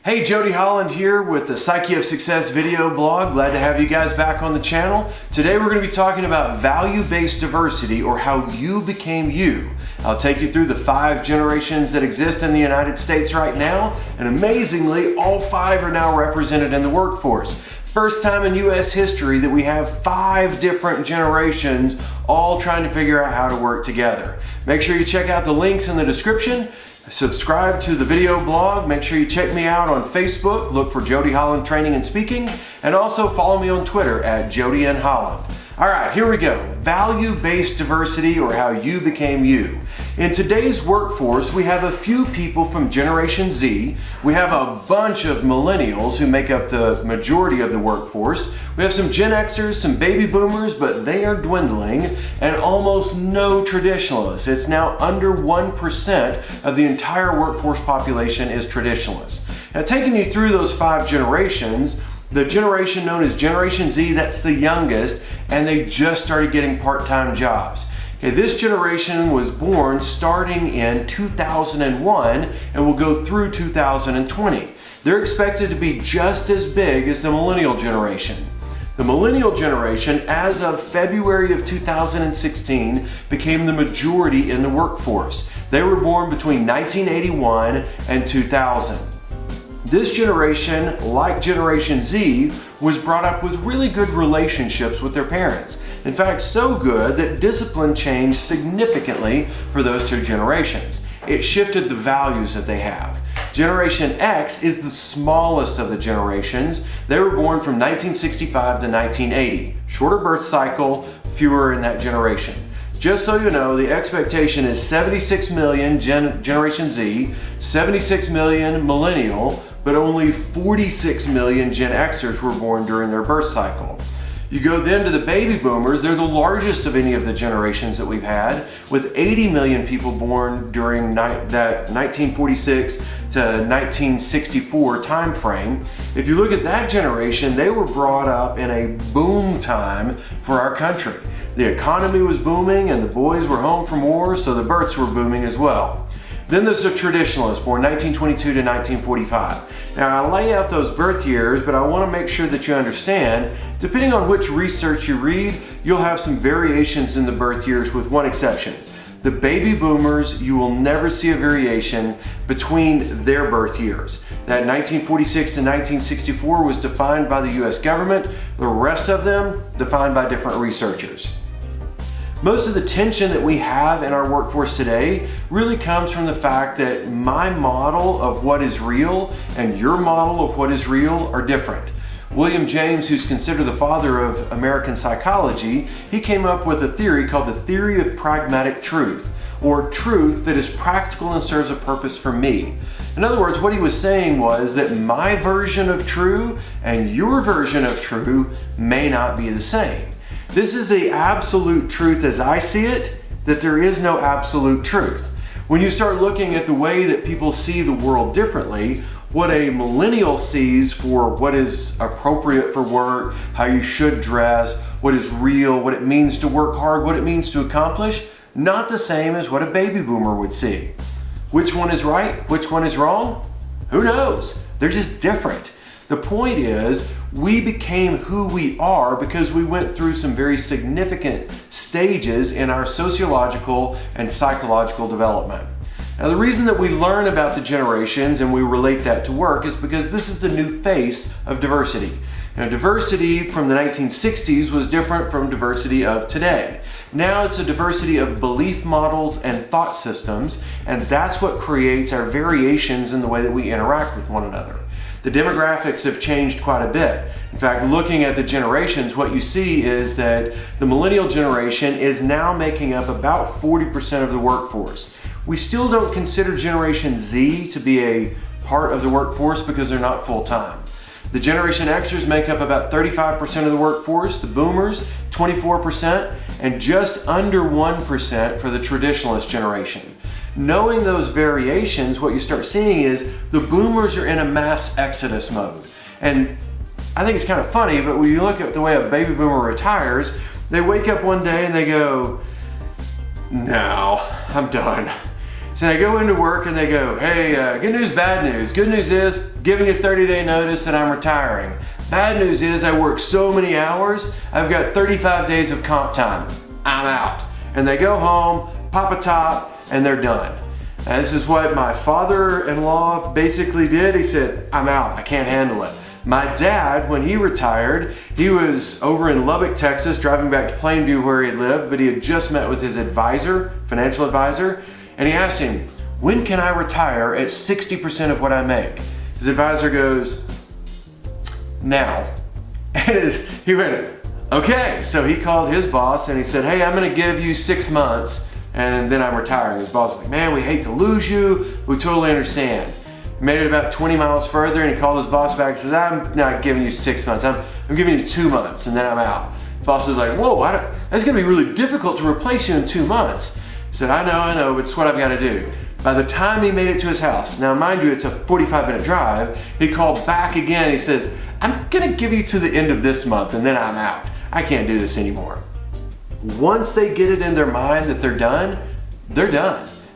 Hey, Jody Holland here with the Psyche of Success video blog. Glad to have you guys back on the channel. Today we're going to be talking about value-based diversity, or how you became you. I'll take you through the 5 generations that exist in the United States right now, and amazingly, all 5 are now represented in the workforce. First time in U.S. history that we have 5 different generations all trying to figure out how to work together. Make sure you check out the links in the description. Subscribe to the video blog. Make sure you check me out on Facebook. Look for Jody Holland Training and Speaking. And also follow me on Twitter at Jody N. Holland. All right, here we go. Value-based diversity, or how you became you. In today's workforce, we have a few people from Generation Z. We have a bunch of Millennials who make up the majority of the workforce. We have some Gen Xers, some baby boomers, but they are dwindling, and almost no traditionalists. It's now under 1% of the entire workforce population is traditionalists. Now, taking you through those 5 generations, the generation known as Generation Z, that's the youngest, and they just started getting part-time jobs. Okay, this generation was born starting in 2001 and will go through 2020. They're expected to be just as big as the millennial generation. The millennial generation, as of February of 2016, became the majority in the workforce. They were born between 1981 and 2000. This generation, like Generation Z, was brought up with really good relationships with their parents. In fact, so good that discipline changed significantly for those 2 generations. It shifted the values that they have. Generation X is the smallest of the generations. They were born from 1965 to 1980. Shorter birth cycle, fewer in that generation. Just so you know, the expectation is 76 million Generation Z, 76 million Millennial, but only 46 million Gen Xers were born during their birth cycle. You go then to the baby boomers. They're the largest of any of the generations that we've had, with 80 million people born during that 1946 to 1964 time frame. If you look at that generation, they were brought up in a boom time for our country. The economy was booming and the boys were home from war, so the births were booming as well. Then there's the traditionalists, born 1922 to 1945. Now, I lay out those birth years, but I want to make sure that you understand, depending on which research you read, you'll have some variations in the birth years, with one exception. The baby boomers, you will never see a variation between their birth years. That 1946 to 1964 was defined by the US government. The rest of them defined by different researchers. Most of the tension that we have in our workforce today really comes from the fact that my model of what is real and your model of what is real are different. William James, who's considered the father of American psychology, he came up with a theory called the theory of pragmatic truth, or truth that is practical and serves a purpose for me. In other words, what he was saying was that my version of true and your version of true may not be the same. This is the absolute truth as I see it, that there is no absolute truth. When you start looking at the way that people see the world differently, what a millennial sees for what is appropriate for work, how you should dress, what is real, what it means to work hard, what it means to accomplish, not the same as what a baby boomer would see. Which one is right? Which one is wrong? Who knows? They're just different. The point is, we became who we are because we went through some very significant stages in our sociological and psychological development. Now, the reason that we learn about the generations and we relate that to work is because this is the new face of diversity. Now, diversity from the 1960s was different from diversity of today. Now it's a diversity of belief models and thought systems, and that's what creates our variations in the way that we interact with one another. The demographics have changed quite a bit. In fact, looking at the generations, what you see is that the millennial generation is now making up about 40% of the workforce. We still don't consider Generation Z to be a part of the workforce because they're not full-time. The Generation Xers make up about 35% of the workforce, the Boomers 24%, and just under 1% for the Traditionalist generation. Knowing those variations, what you start seeing is the Boomers are in a mass exodus mode. And I think it's kind of funny, but when you look at the way a baby boomer retires, they wake up one day and they go, no, I'm done. So I go into work and they go, hey, good news, bad news. Good news is giving you 30-day notice that I'm retiring. Bad news is I work so many hours, I've got 35 days of comp time. I'm out. And they go home, pop a top, and they're done. And this is what my father-in-law basically did. He said, I'm out, I can't handle it. My dad, when he retired, he was over in Lubbock, Texas, driving back to Plainview where he lived, but he had just met with his advisor, financial advisor, and he asked him, when can I retire at 60% of what I make? His advisor goes, now. And he went, okay. So he called his boss and he said, hey, I'm gonna give you 6 months and then I'm retiring. His boss was like, man, we hate to lose you. We totally understand. He made it about 20 miles further and he called his boss back and says, I'm not giving you 6 months. I'm giving you 2 months and then I'm out. His boss is like, whoa, that's gonna be really difficult to replace you in 2 months. He said, I know, but it's what I've got to do. By the time he made it to his house, now mind you, it's a 45-minute drive, he called back again. He says, I'm gonna give you to the end of this month and then I'm out. I can't do this anymore. Once they get it in their mind that they're done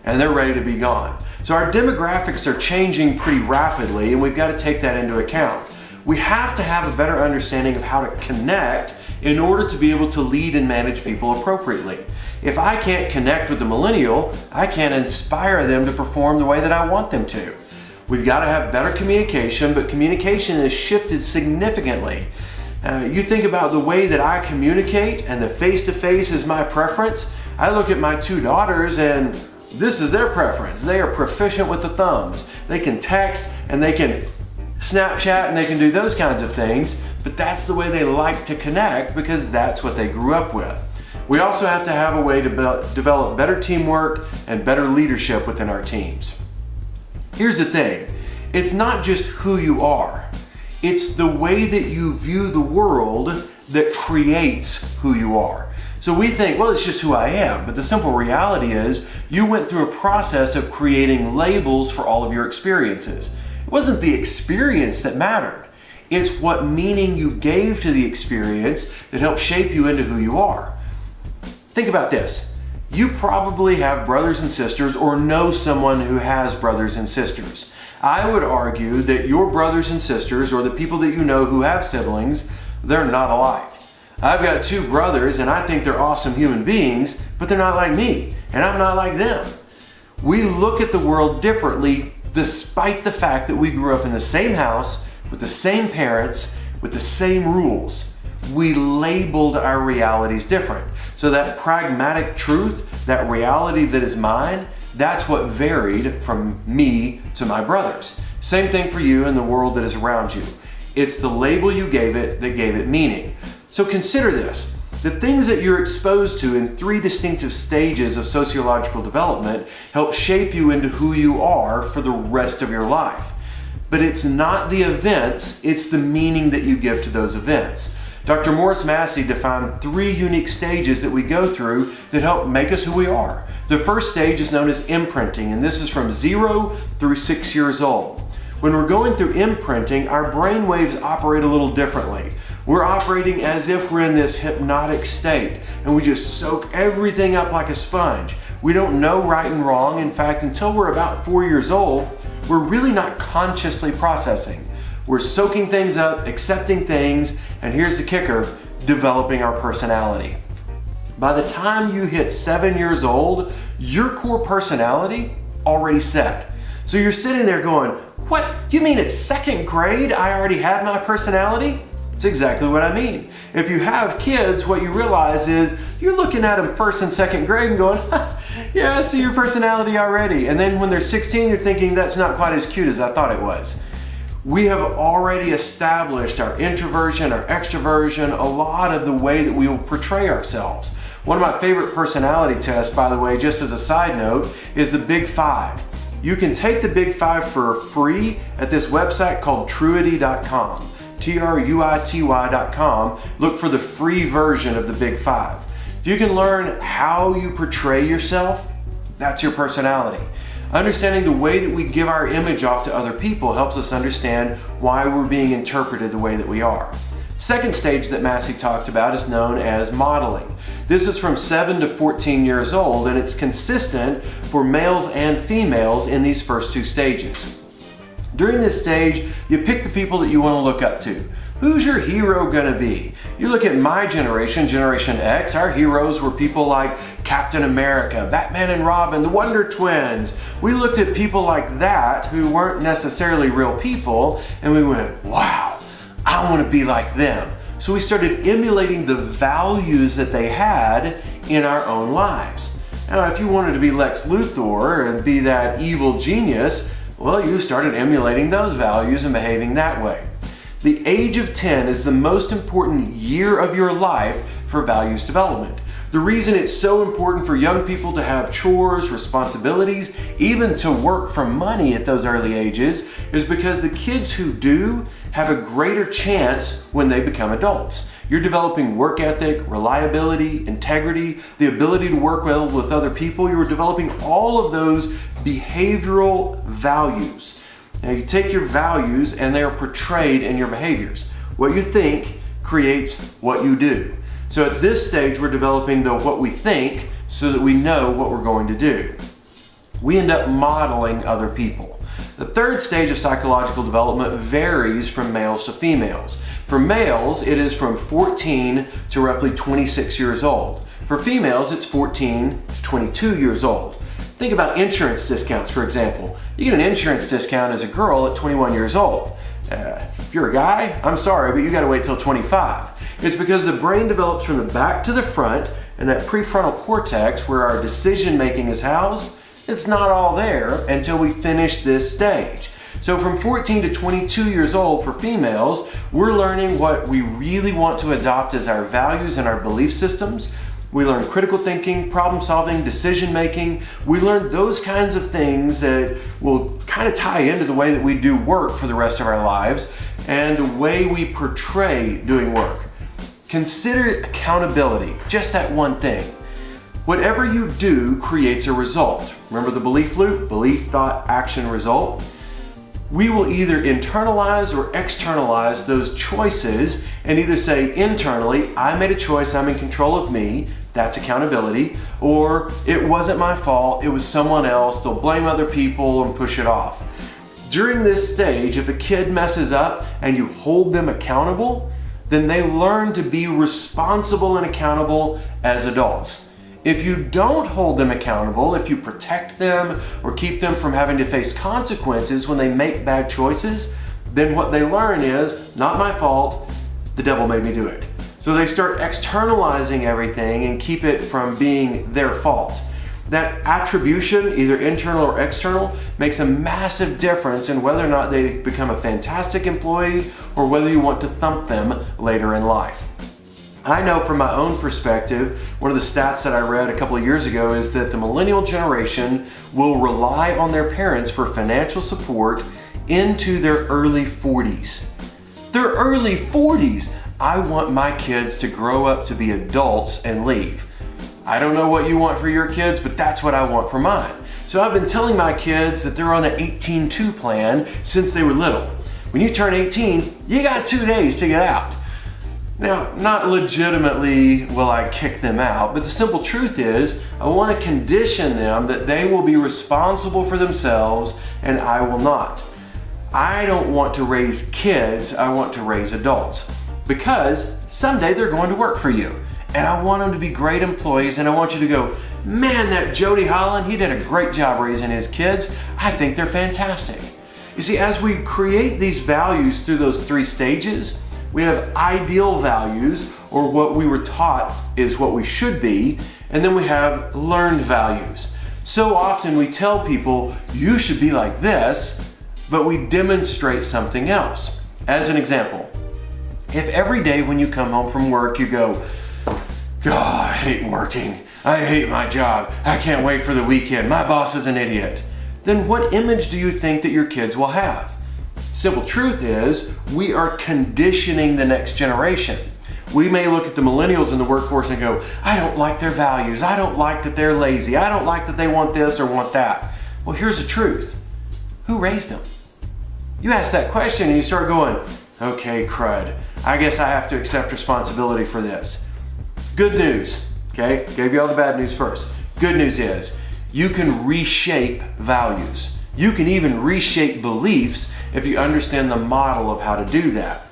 and they're ready to be gone. So our demographics are changing pretty rapidly and we've got to take that into account. We have to have a better understanding of how to connect in order to be able to lead and manage people appropriately. If I can't connect with the millennial, I can't inspire them to perform the way that I want them to. We've got to have better communication, but communication has shifted significantly. You think about the way that I communicate and the face-to-face is my preference. I look at my 2 daughters and this is their preference. They are proficient with the thumbs. They can text and they can Snapchat and they can do those kinds of things, but that's the way they like to connect because that's what they grew up with. We also have to have a way to develop better teamwork and better leadership within our teams. Here's the thing, it's not just who you are, it's the way that you view the world that creates who you are. So we think, well, it's just who I am, but the simple reality is you went through a process of creating labels for all of your experiences. It wasn't the experience that mattered, it's what meaning you gave to the experience that helped shape you into who you are. Think about this. You probably have brothers and sisters or know someone who has brothers and sisters. I would argue that your brothers and sisters or the people that you know who have siblings, they're not alike. I've got 2 brothers and I think they're awesome human beings, but they're not like me and I'm not like them. We look at the world differently despite the fact that we grew up in the same house with the same parents, with the same rules. We labeled our realities different. So that pragmatic truth, that reality that is mine, that's what varied from me to my brothers. Same thing for you and the world that is around you. It's the label you gave it that gave it meaning. So consider this. The things that you're exposed to in 3 distinctive stages of sociological development help shape you into who you are for the rest of your life. But it's not the events, it's the meaning that you give to those events. Dr. Massey defined 3 unique stages that we go through that help make us who we are. The first stage is known as imprinting, and this is from 0 through 6 years old. When we're going through imprinting, our brain waves operate a little differently. We're operating as if we're in this hypnotic state, and we just soak everything up like a sponge. We don't know right and wrong. In fact, until we're about 4 years old, we're really not consciously processing. We're soaking things up, accepting things, and here's the kicker, developing our personality. By the time you hit 7 years old, your core personality already set. So you're sitting there going, what? You mean at 2nd grade I already had my personality? That's exactly what I mean. If you have kids, what you realize is you're looking at them 1st and 2nd grade and going, yeah, I see your personality already. And then when they're 16, you're thinking that's not quite as cute as I thought it was. We have already established our introversion, our extroversion, a lot of the way that we will portray ourselves. One of my favorite personality tests, by the way, just as a side note, is the Big 5. You can take the Big 5 for free at this website called Truity.com, Truity.com. Look for the free version of the Big 5. If you can learn how you portray yourself, that's your personality. Understanding the way that we give our image off to other people helps us understand why we're being interpreted the way that we are. Second stage that Massey talked about is known as modeling. This is from 7 to 14 years old, and it's consistent for males and females in these first two stages. During this stage, you pick the people that you want to look up to. Who's your hero gonna be? You look at my generation, Generation X, our heroes were people like Captain America, Batman and Robin, the Wonder Twins. We looked at people like that who weren't necessarily real people, and we went, wow, I wanna be like them. So we started emulating the values that they had in our own lives. Now, if you wanted to be Lex Luthor and be that evil genius, well, you started emulating those values and behaving that way. The age of 10 is the most important year of your life for values development. The reason it's so important for young people to have chores, responsibilities, even to work for money at those early ages is because the kids who do have a greater chance when they become adults. You're developing work ethic, reliability, integrity, the ability to work well with other people. You're developing all of those behavioral values. Now you take your values and they are portrayed in your behaviors. What you think creates what you do. So at this stage, we're developing what we think so that we know what we're going to do. We end up modeling other people. The third stage of psychological development varies from males to females. For males, it is from 14 to roughly 26 years old. For females, it's 14 to 22 years old. Think about insurance discounts, for example. You get an insurance discount as a girl at 21 years old. If you're a guy, I'm sorry, but you gotta wait till 25. It's because the brain develops from the back to the front, and that prefrontal cortex, where our decision making is housed, it's not all there until we finish this stage. So from 14 to 22 years old for females, we're learning what we really want to adopt as our values and our belief systems. We learn critical thinking, problem solving, decision making. We learn those kinds of things that will kind of tie into the way that we do work for the rest of our lives and the way we portray doing work. Consider accountability, just that one thing. Whatever you do creates a result. Remember the belief loop? Belief, thought, action, result. We will either internalize or externalize those choices and either say internally, I made a choice, I'm in control of me, that's accountability, or it wasn't my fault, it was someone else, they'll blame other people and push it off. During this stage, if a kid messes up and you hold them accountable, then they learn to be responsible and accountable as adults. If you don't hold them accountable, if you protect them or keep them from having to face consequences when they make bad choices, then what they learn is, not my fault, the devil made me do it. So they start externalizing everything and keep it from being their fault. That attribution, either internal or external, makes a massive difference in whether or not they become a fantastic employee or whether you want to thump them later in life. I know from my own perspective, one of the stats that I read a couple of years ago is that the millennial generation will rely on their parents for financial support into their early 40s. Their early 40s! I want my kids to grow up to be adults and leave. I don't know what you want for your kids, but that's what I want for mine. So I've been telling my kids that they're on the 18-2 plan since they were little. When you turn 18, you got 2 days to get out. Now, not legitimately will I kick them out, but the simple truth is I want to condition them that they will be responsible for themselves and I will not. I don't want to raise kids, I want to raise adults because someday they're going to work for you. And I want them to be great employees and I want you to go, man, that Jody Holland, he did a great job raising his kids. I think they're fantastic. You see, as we create these values through those 3 stages, we have ideal values, or what we were taught is what we should be, and then we have learned values. So often we tell people, you should be like this, but we demonstrate something else. As an example, if every day when you come home from work you go, God, I hate working, I hate my job, I can't wait for the weekend, my boss is an idiot, then what image do you think that your kids will have? Simple truth is, we are conditioning the next generation. We may look at the millennials in the workforce and go, I don't like their values, I don't like that they're lazy, I don't like that they want this or want that. Well, here's the truth. Who raised them? You ask that question and you start going, Okay, crud. I guess I have to accept responsibility for this. Good news, okay? Gave you all the bad news first. Good news is you can reshape values. You can even reshape beliefs if you understand the model of how to do that.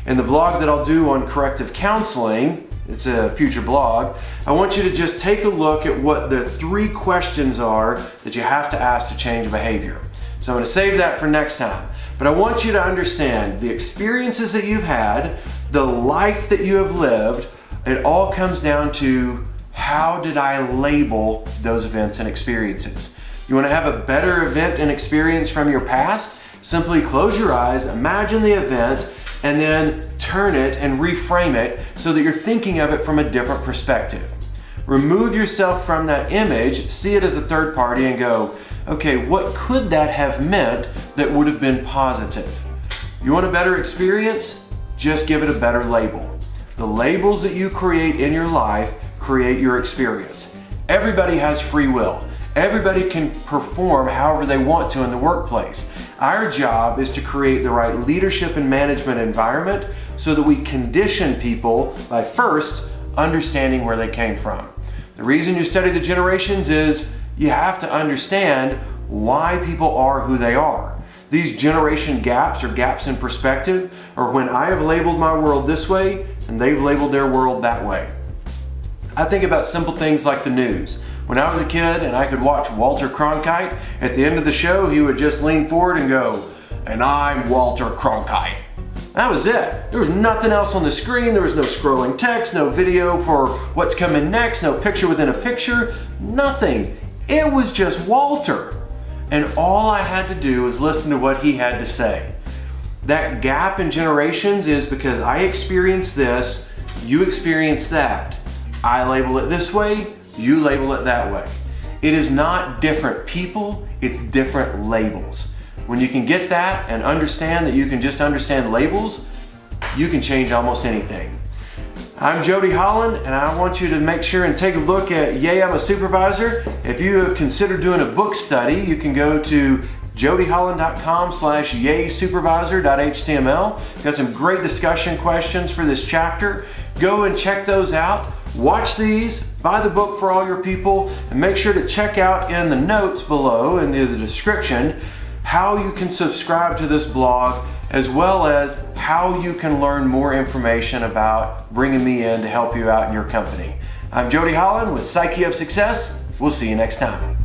In the vlog that I'll do on corrective counseling, it's a future blog, I want you to just take a look at what the 3 questions are that you have to ask to change behavior. So I'm going to save that for next time. But I want you to understand the experiences that you've had, the life that you have lived, it all comes down to how did I label those events and experiences. You want to have a better event and experience from your past? Simply close your eyes, imagine the event, and then turn it and reframe it so that you're thinking of it from a different perspective. Remove yourself from that image, see it as a third party and go, okay, what could that have meant that would have been positive? You want a better experience? Just give it a better label. The labels that you create in your life create your experience. Everybody has free will. Everybody can perform however they want to in the workplace. Our job is to create the right leadership and management environment so that we condition people by first understanding where they came from. The reason you study the generations is you have to understand why people are who they are. These generation gaps or gaps in perspective are when I have labeled my world this way and they've labeled their world that way. I think about simple things like the news. When I was a kid and I could watch Walter Cronkite, at the end of the show he would just lean forward and go, "And I'm Walter Cronkite." That was it. There was nothing else on the screen. There was no scrolling text, no video for what's coming next, no picture within a picture, nothing. It was just Walter. And all I had to do was listen to what he had to say. That gap in generations is because I experienced this, you experience that. I label it this way, you label it that way. It is not different people, it's different labels. When you can get that and understand that you can just understand labels, you can change almost anything. I'm Jody Holland, and I want you to make sure and take a look at Yay, I'm a Supervisor. If you have considered doing a book study, you can go to jodyholland.com/yaysupervisor.html. Got some great discussion questions for this chapter. Go and check those out. Watch these, buy the book for all your people, and make sure to check out in the notes below and in the description how you can subscribe to this blog, as well as how you can learn more information about bringing me in to help you out in your company. I'm Jody Holland with Psyche of Success. We'll see you next time.